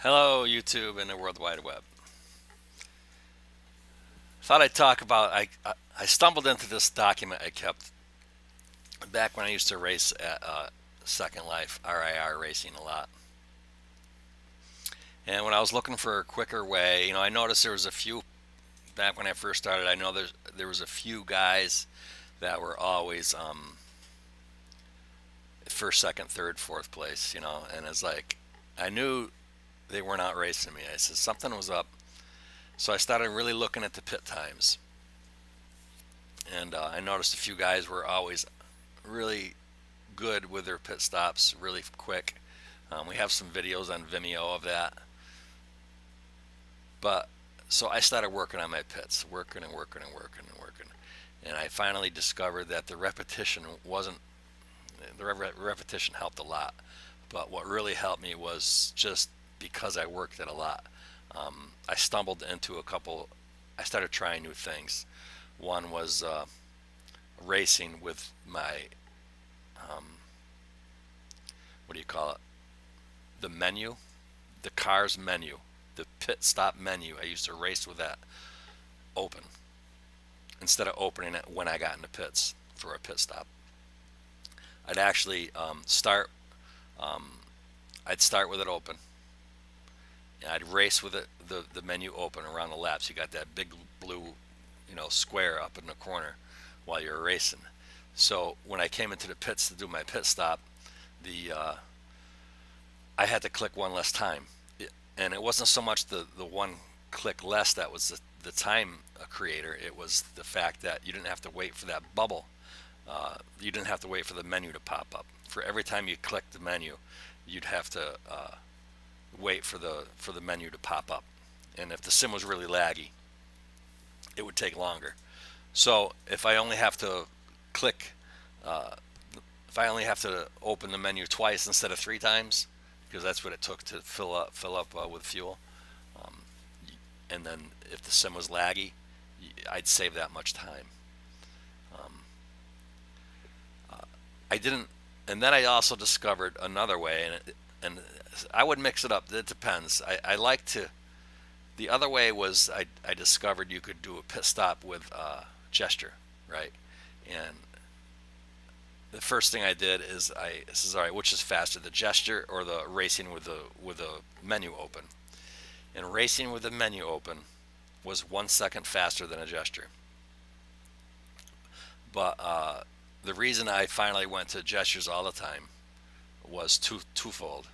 Hello, YouTube and the World Wide Web. Thought I'd talk about. I stumbled into this document I kept back when I used to race at Second Life RIR racing a lot. And when I was looking for a quicker way, I noticed there was a few back when I first started. I know there was a few guys that were always first, second, third, fourth place. And it's like I knew they were not racing me. I said something was up. So I started really looking at the pit times, and I noticed a few guys were always really good with their pit stops, really quick. We have some videos on Vimeo of that, but so I started working on my pits, working and working and working and working, and I finally discovered that the repetition wasn't repetition helped a lot, but what really helped me was just because I worked it a lot. I stumbled into a couple. I started trying new things. One was racing with my um, what do you call it? The menu, the car's menu, the pit stop menu. I used to race with that open instead of opening it when I got in the pits for a pit stop. I'd actually start. Um, I'd start with it open. And I'd race with the menu open around the laps. You got that big blue, square up in the corner while you're racing. So when I came into the pits to do my pit stop, the I had to click one less time, and it wasn't so much the one click less that was the time creator. It was the fact that you didn't have to wait for that bubble. You didn't have to wait for the menu to pop up. For every time you click the menu, you'd have to wait for the menu to pop up. And if the sim was really laggy, it would take longer. So click, uh, if I only have to open the menu twice instead of three times, because that's what it took to fill up with fuel, um, and then if the sim was laggy, I'd save that much time. Um, I didn't, and then I also discovered another way, and I would mix it up. It depends. I like to. The other way was I discovered you could do a pit stop with gesture, right? And the first thing I did is I says, all right, which is faster, the gesture or the racing with the menu open? And racing with the menu open was 1 second faster than a gesture. But the reason I finally went to gestures all the time was twofold.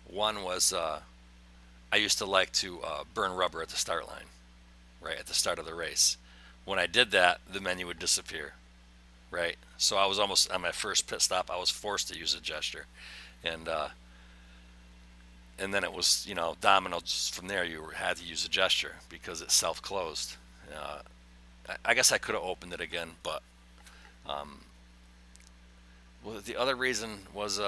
One was I used to like to burn rubber at the start line, right at the start of the race. When I did that, the menu would disappear, right? So I was almost on my first pit stop. I was forced to use a gesture, and and then it was dominoes from there. You had to use a gesture because it self closed. Uh, I guess I could have opened it again, but um, well, the other reason was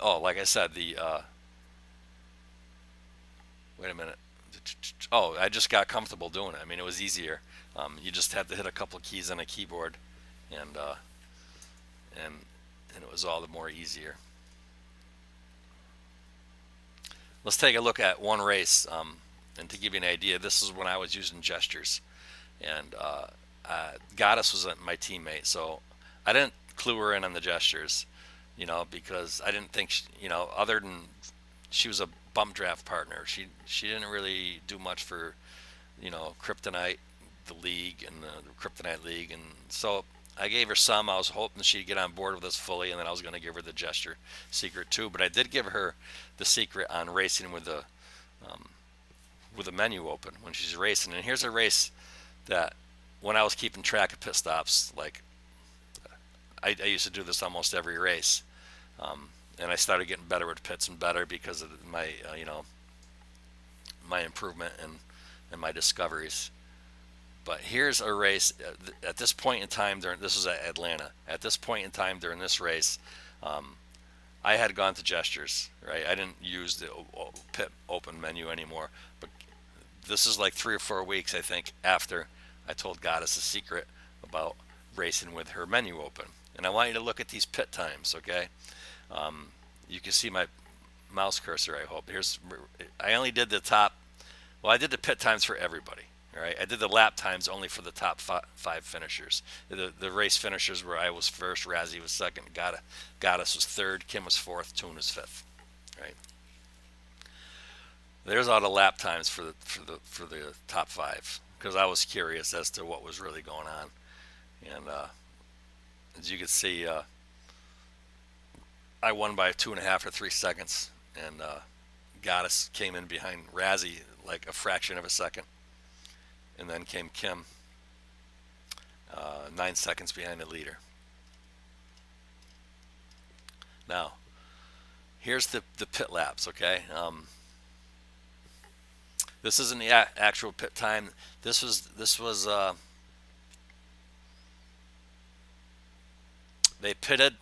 oh, like I said, the wait a minute. Oh, I just got comfortable doing it. I mean, it was easier. You just had to hit a couple of keys on a keyboard, and and and it was all the more easier. Let's take a look at one race, and to give you an idea, this is when I was using gestures, and Goddess was my teammate, so I didn't clue her in on the gestures, because I didn't think other than she was a bump draft partner. She didn't really do much for Kryptonite, the league, and the Kryptonite League, and so I gave her some. I was hoping she'd get on board with us fully, and then I was going to give her the gesture secret too. But I did give her the secret on racing um, with the menu open when she's racing. And here's a race that when I was keeping track of pit stops, like I used to do this almost every race. And I started getting better with pits and better because of my my improvement and my discoveries. But here's a race at this point in time during this was at Atlanta. At this point in time during this race, um, I had gone to gestures. Right, I didn't use the pit open menu anymore. But this is like 3 or 4 weeks, I think, after I told Goddess a secret about racing with her menu open. And I want you to look at these pit times, okay? You can see my mouse cursor, I hope. I only did the top, well, I did the pit times for everybody. All right, I did the lap times only for the top five finishers. The race finishers where I was first, Razzie was second, Goddess was third, Kim was fourth, Toon was fifth. Right. There's all the lap times for the top five because I was curious as to what was really going on. And as you can see, I won by 2.5 or 3 seconds, and Goddess came in behind Razzie like a fraction of a second, and then came Kim, 9 seconds behind the leader. Now, here's the pit laps. Okay, this isn't the actual pit time. This was they pitted,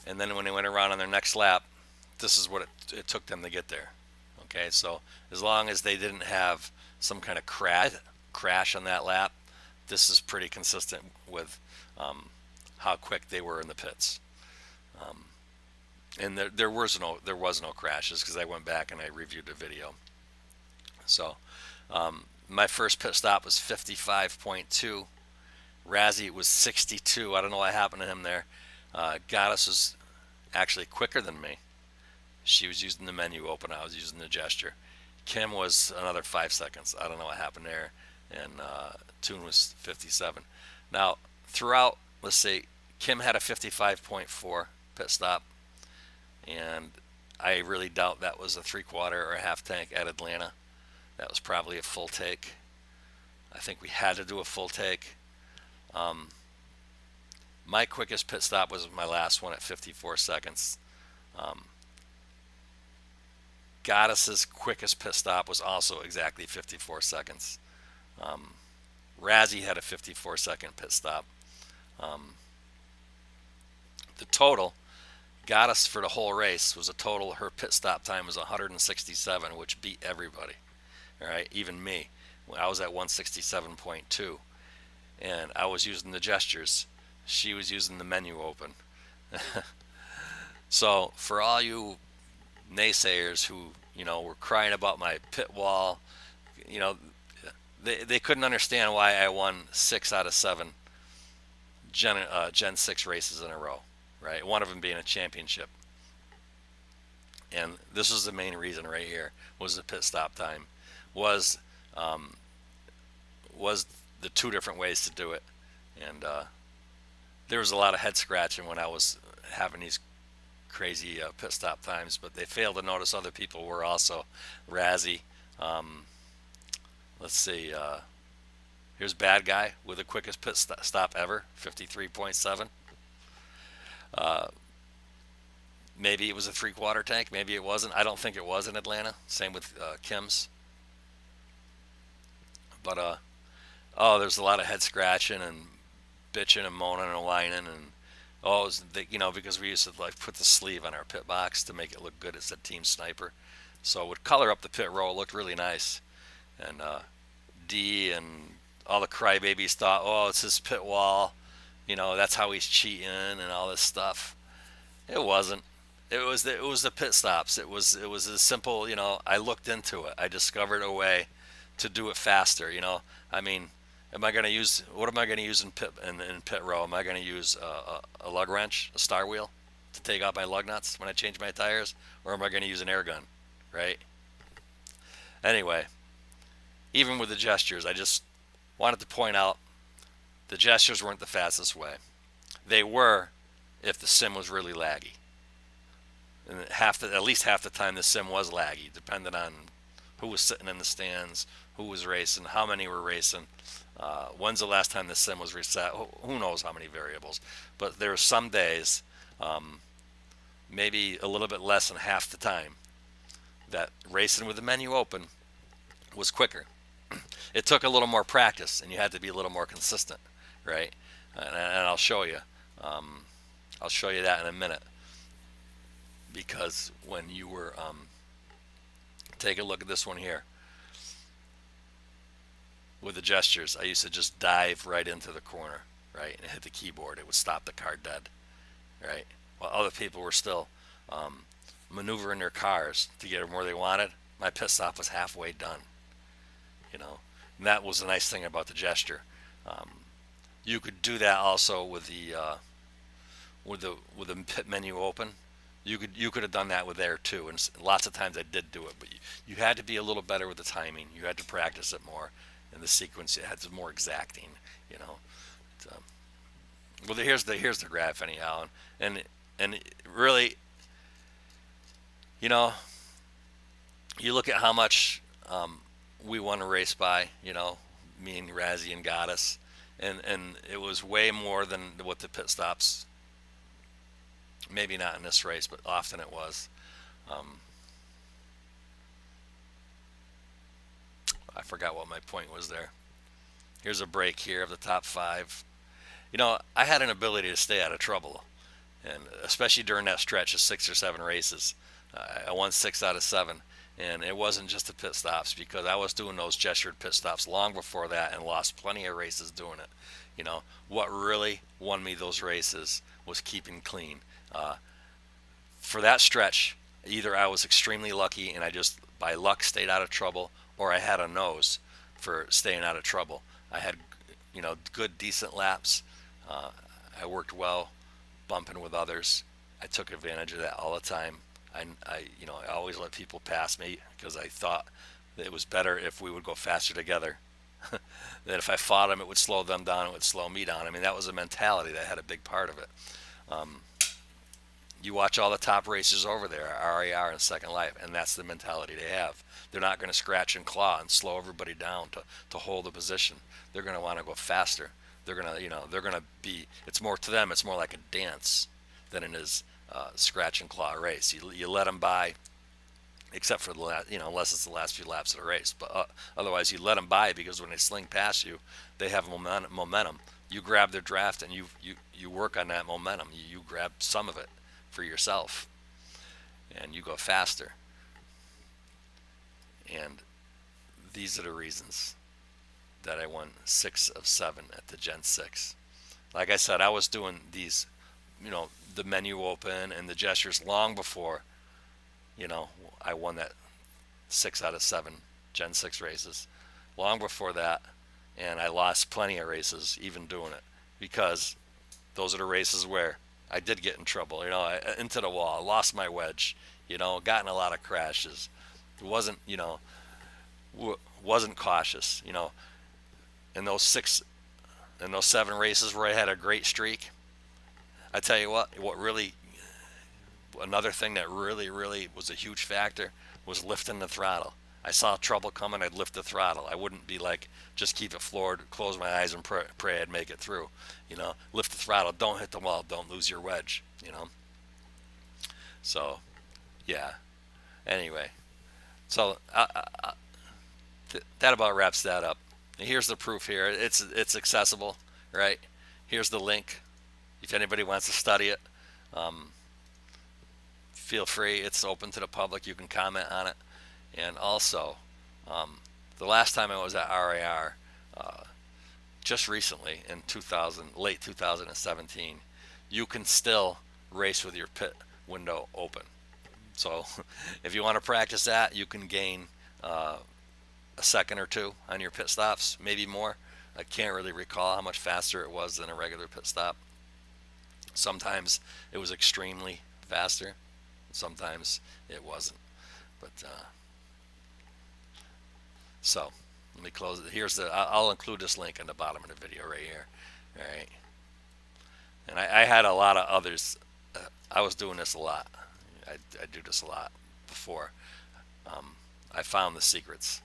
and then when they went around on their next lap, this is what it took them to get there. Okay, so as long as they didn't have some kind of crash on that lap, this is pretty consistent with how quick they were in the pits. And there was no crashes because I went back and I reviewed the video. So my first pit stop was 55.2. Razzie was 62. I don't know what happened to him there. Goddess was actually quicker than me. She was using the menu open. I was using the gesture. Kim was another 5 seconds. I don't know what happened there. And Toon was 57. Now, throughout, let's see, Kim had a 55.4 pit stop. And I really doubt that was a 3/4 or a half tank at Atlanta. That was probably a full take. I think we had to do a full take. My quickest pit stop was my last one at 54 seconds. Goddess's quickest pit stop was also exactly 54 seconds. Razzie had a 54-second pit stop. The total, Goddess for the whole race was a total, her pit stop time was 167, which beat everybody. All right, even me. I was at 167.2, and I was using the gestures. She was using the menu open. So for all you naysayers who were crying about my pit wall, they couldn't understand why I won 6 out of 7 Gen 6 races in a row, right? One of them being a championship. And this was the main reason right here, was the pit stop time, was the two different ways to do it. And there was a lot of head scratching when I was having these crazy pit stop times, but they failed to notice other people were also. Razzie, let's see, here's Bad Guy with the quickest pit stop ever, 53.7. Maybe it was a 3/4 tank, maybe it wasn't. I don't think it was in Atlanta. Same with Kim's. But there's a lot of head scratching and bitching and moaning and whining, and because we used to like put the sleeve on our pit box to make it look good. It said Team Sniper, so it would color up the pit row. It looked really nice. And D and all the crybabies thought, oh, it's his pit wall, that's how he's cheating and all this stuff. It wasn't. It was the pit stops. It was as simple. I looked into it. I discovered a way to do it faster. I mean, what am I going to use in pit row? Am I going to use a lug wrench, a star wheel, to take out my lug nuts when I change my tires, or am I going to use an air gun, right? Anyway, even with the gestures, I just wanted to point out the gestures weren't the fastest way. They were if the sim was really laggy. And at least half the time the sim was laggy, depending on who was sitting in the stands, who was racing, how many were racing, when's the last time the sim was reset, who knows how many variables. But there were some days, maybe a little bit less than half the time, that racing with the menu open was quicker. It took a little more practice, and you had to be a little more consistent, right? And I'll show you. I'll show you that in a minute. Because when you were, take a look at this one here. With the gestures, I used to just dive right into the corner, right, and hit the keyboard. It would stop the car dead, right? while other people were still um, maneuvering their cars to get them where they wanted. My pit stop was halfway done. You know, and that was the nice thing about the gesture. Um, you could do that also with the pit menu open. You could have done that with there too, and lots of times I did do it. But you had to be a little better with the timing. You had to practice it more, and the sequence it had to be more exacting. You know. So, well, here's the graph anyhow, and really, you know, you look at how much we won a race by. You know, me and Razzie and Goddess, and it was way more than what the pit stops. Maybe not in this race, but often it was. Um, I forgot what my point was there. Here's a break here of the top five. You know, I had an ability to stay out of trouble, and especially during that stretch of 6 or 7 races, I won 6 out of 7, and it wasn't just the pit stops because I was doing those gestured pit stops long before that and lost plenty of races doing it. You know, what really won me those races was keeping clean. Uh, for that stretch, either I was extremely lucky and I just by luck stayed out of trouble, or I had a nose for staying out of trouble. I had, good, decent laps. Uh, I worked well, bumping with others. I took advantage of that all the time. I always let people pass me because I thought that it was better if we would go faster together. That if I fought them, it would slow them down. It would slow me down. I mean, that was a mentality that had a big part of it. Um, you watch all the top racers over there, RAR and Second Life, and that's the mentality they have. They're not going to scratch and claw and slow everybody down to hold a position. They're going to want to go faster. They're going to be. It's more to them. It's more like a dance than it is scratch and claw race. You let them by, except for the last, unless it's the last few laps of the race. But otherwise, you let them by because when they sling past you, they have momentum. You grab their draft and you work on that momentum. You grab some of it for yourself, and you go faster. And these are the reasons that I won 6 of 7 at the Gen 6. Like I said, I was doing these, the menu open and the gestures long before, I won that 6 out of 7 Gen 6 races. Long before that, and I lost plenty of races even doing it because those are the races where I did get in trouble, into the wall, lost my wedge, got in a lot of crashes. It wasn't cautious, in those 7 races where I had a great streak. I tell you what really, another thing that really, really was a huge factor was lifting the throttle. I saw trouble coming, I'd lift the throttle. I wouldn't be like, just keep it floored, close my eyes and pray I'd make it through. Lift the throttle, don't hit the wall, don't lose your wedge. So, yeah. Anyway, so that about wraps that up. And here's the proof here. It's accessible, right? Here's the link. If anybody wants to study it, um, feel free. It's open to the public. You can comment on it. And also, the last time I was at RAR, just recently in late 2017, you can still race with your pit window open. So if you want to practice that, you can gain a second or two on your pit stops, maybe more. I can't really recall how much faster it was than a regular pit stop. Sometimes it was extremely faster. Sometimes it wasn't. But so let me close it. I'll include this link in the bottom of the video right here. All right. And I had a lot of others. I was doing this a lot. I do this a lot before. I found the secrets,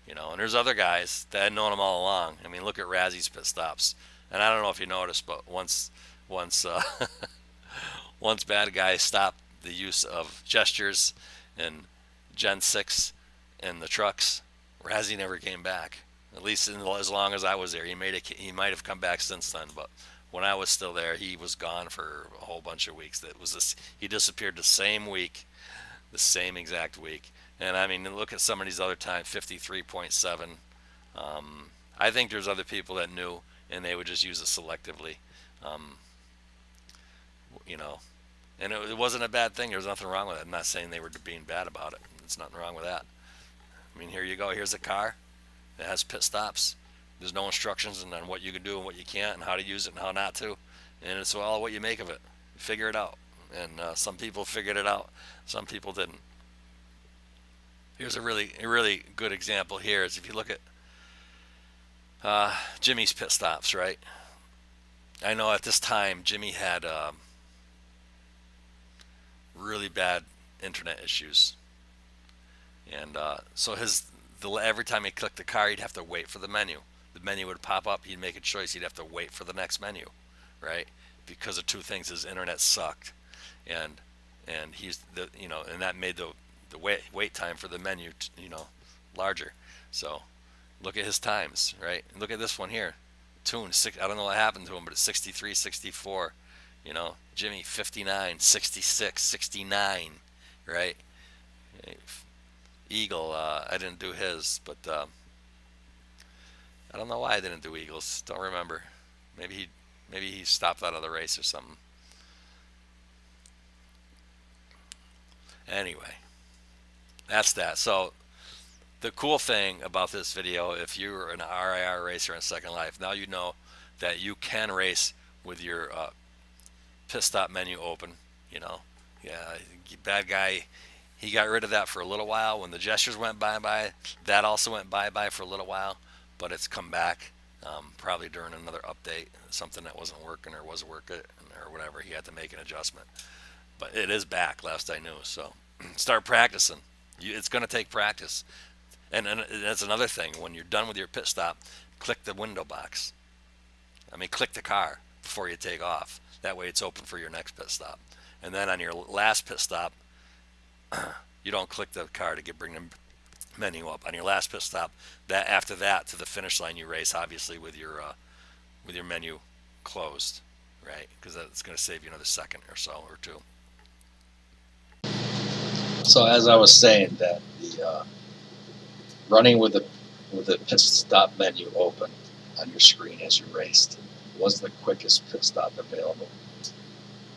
and there's other guys that had known them all along. I mean, look at Razzie's pit stops. And I don't know if you noticed, but once once bad guys stopped the use of gestures and Gen 6 in the trucks, Razzie never came back. At least as long as I was there. He might have come back since then, but when I was still there, he was gone for a whole bunch of weeks. He disappeared the same week, the same exact week. And I mean, look at some of these other times, 53.7. I think there's other people that knew, and they would just use it selectively. Um, you know, And it wasn't a bad thing. There was nothing wrong with it. I'm not saying they were being bad about it. There's nothing wrong with that. I mean, here you go. Here's a car. It has pit stops. There's no instructions on what you can do and what you can't, and how to use it and how not to. And it's all what you make of it. Figure it out. And some people figured it out. Some people didn't. Here's a really good example here is if you look at Jimmy's pit stops, right? I know at this time Jimmy had really bad internet issues, and so every time he clicked the car, he'd have to wait for the menu. The menu would pop up. He'd make a choice. He'd have to wait for the next menu, right? Because of two things: his internet sucked, and and that made the wait time for the menu larger. So look at his times, right? And look at this one here. Tune six. I don't know what happened to him, but it's 63, 64. Jimmy 59, 66, 69, right? Eagle, I didn't do his, but I don't know why I didn't do Eagles. Don't remember. Maybe he stopped out of the race or something. Anyway, that's that. So the cool thing about this video, if you're an RIR racer in Second Life, now you know that you can race with your pit stop menu open. Yeah, bad guy. He got rid of that for a little while when the gestures went bye-bye. That also went bye-bye for a little while, but it's come back probably during another update, something that wasn't working or was working or whatever. He had to make an adjustment, but it is back last I knew. So start practicing. It's going to take practice. And that's another thing. When you're done with your pit stop, click the window box. Click the car before you take off. That way it's open for your next pit stop. And then on your last pit stop, you don't click the car to bring the menu up. On your last pit stop, after that to the finish line, you race obviously with your menu closed, right? Because that's going to save you another second or so or two. So as I was saying, that the running with the pit stop menu open on your screen as you raced was the quickest pit stop available.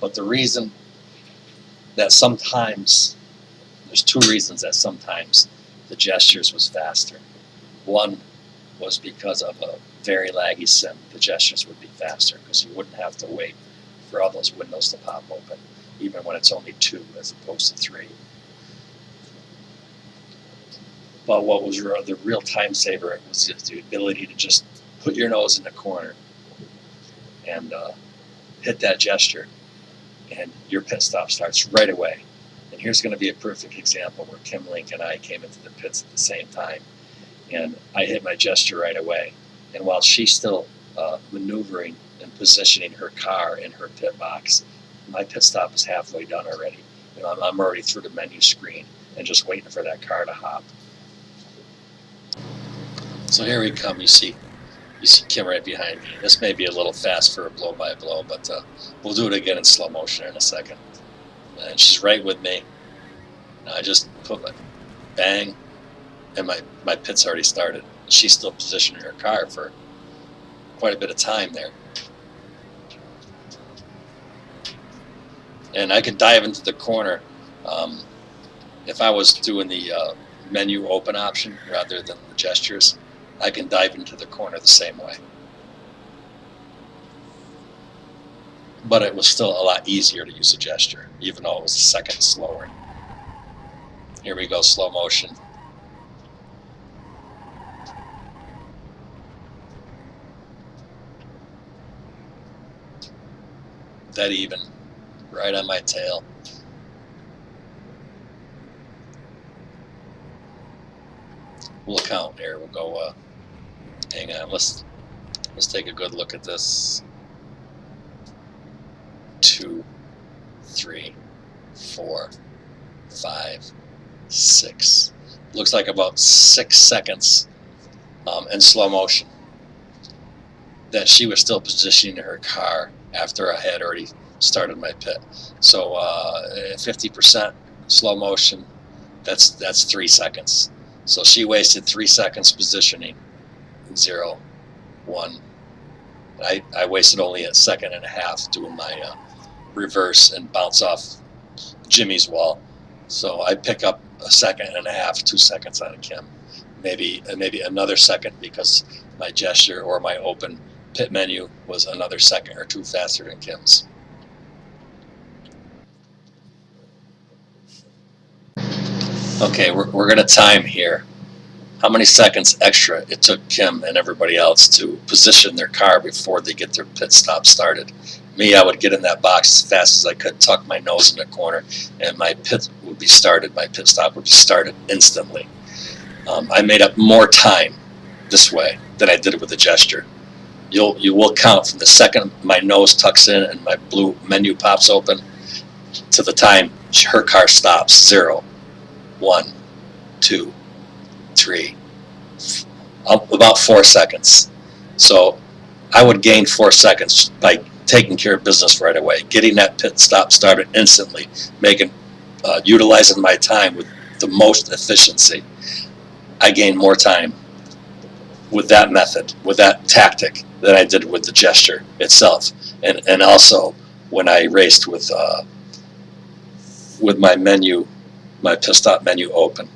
But the reason that sometimes, there's two reasons that sometimes the gestures was faster. One was because of a very laggy sim. The gestures would be faster because you wouldn't have to wait for all those windows to pop open, even when it's only 2 as opposed to 3. But what was the real time saver was just the ability to just put your nose in the corner and hit that gesture, and your pit stop starts right away. And here's going to be a perfect example where Kim Link and I came into the pits at the same time, and I hit my gesture right away. And while she's still maneuvering and positioning her car in her pit box, my pit stop is halfway done already. I'm already through the menu screen and just waiting for that car to hop. So here we come. You see Kim right behind me. This may be a little fast for a blow-by-blow, but we'll do it again in slow motion in a second. And she's right with me. I just put my bang, and my pit's already started. She's still positioning her car for quite a bit of time there. And I could dive into the corner if I was doing the menu open option rather than the gestures. I can dive into the corner the same way. But it was still a lot easier to use a gesture, even though it was a second slower. Here we go, slow motion. Dead even, right on my tail. We'll count here. We'll go. Hang on. Let's take a good look at this. 2, 3, 4, 5, 6. Looks like about 6 seconds in slow motion that she was still positioning her car after I had already started my pit. So 50% slow motion. That's 3 seconds. So she wasted 3 seconds positioning. 0, 1. I wasted only a second and a half doing reverse and bounce off Jimmy's wall. So I pick up a second and a half, 2 seconds on a Kim, maybe another second because my gesture or my open pit menu was another second or two faster than Kim's. Okay, we're going to time here how many seconds extra it took Kim and everybody else to position their car before they get their pit stop started. Me, I would get in that box as fast as I could, tuck my nose in the corner, and my pit would be started. My pit stop would be started instantly. I made up more time this way than I did with the gesture. You will count from the second my nose tucks in and my blue menu pops open to the time her car stops. 0, 1, 2, 3, about 4 seconds. So I would gain 4 seconds by taking care of business right away, getting that pit stop started instantly, utilizing my time with the most efficiency. I gained more time with that method, with that tactic, than I did with the gesture itself. And also when I raced with my menu, my pit stop menu open,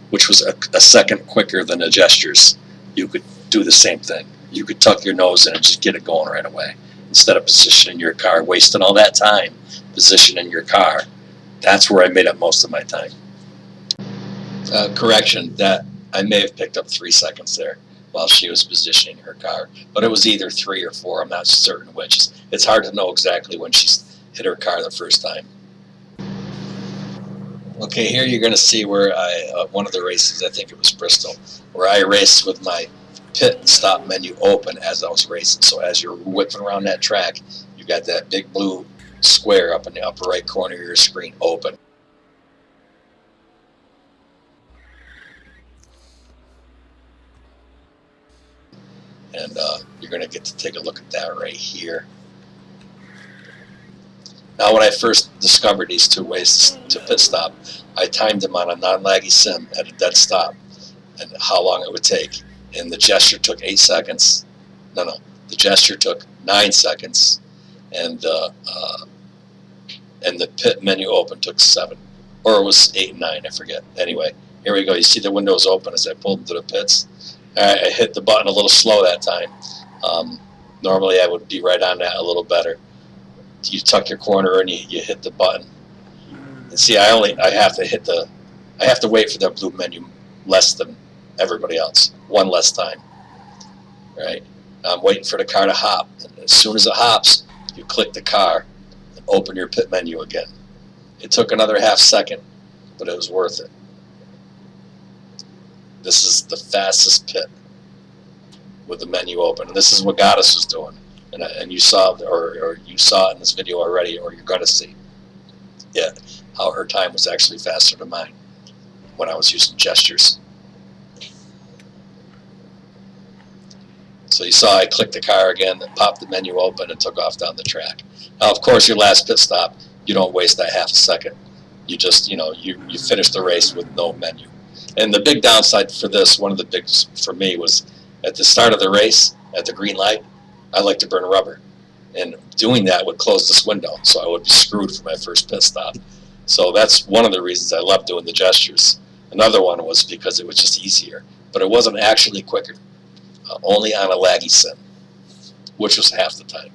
which was a second quicker than the gestures, you could do the same thing. You could tuck your nose in and just get it going right away. Instead of positioning your car, wasting all that time positioning your car. That's where I made up most of my time. Correction, that I may have picked up 3 seconds there while she was positioning her car, but it was either 3 or 4. I'm not certain which. It's hard to know exactly when she hit her car the first time. Okay, here you're going to see where one of the races, I think it was Bristol, where I raced with my pit stop menu open as I was racing. So as you're whipping around that track, you got that big blue square up in the upper right corner of your screen open. And you're going to get to take a look at that right here. Now, when I first discovered these two ways to pit stop, I timed them on a non-laggy sim at a dead stop and how long it would take. And the gesture took 8 seconds. No, the gesture took 9 seconds, and the pit menu open took 7, or it was 8 and 9, I forget. Anyway, here we go. You see the windows open as I pulled into the pits. I hit the button a little slow that time. Normally, I would be right on that a little better. You tuck your corner and you hit the button. And see, I have to wait for that blue menu less than everybody else, one less time. Right? I'm waiting for the car to hop, and as soon as it hops, you click the car and open your pit menu again. It took another half second, but it was worth it. This is the fastest pit with the menu open, and this is what Goddess was doing. And you saw, or you saw it in this video already, or you're going to see it, how her time was actually faster than mine when I was using gestures. So you saw I clicked the car again, and popped the menu open, and took off down the track. Now, of course, your last pit stop, you don't waste that half a second. You just, you finish the race with no menu. And the big downside for this, one of the big for me, was at the start of the race, at the green light, I like to burn rubber, and doing that would close this window, so I would be screwed for my first pit stop. So that's one of the reasons I love doing the gestures. Another one was because it was just easier, but it wasn't actually quicker, only on a laggy sim, which was half the time.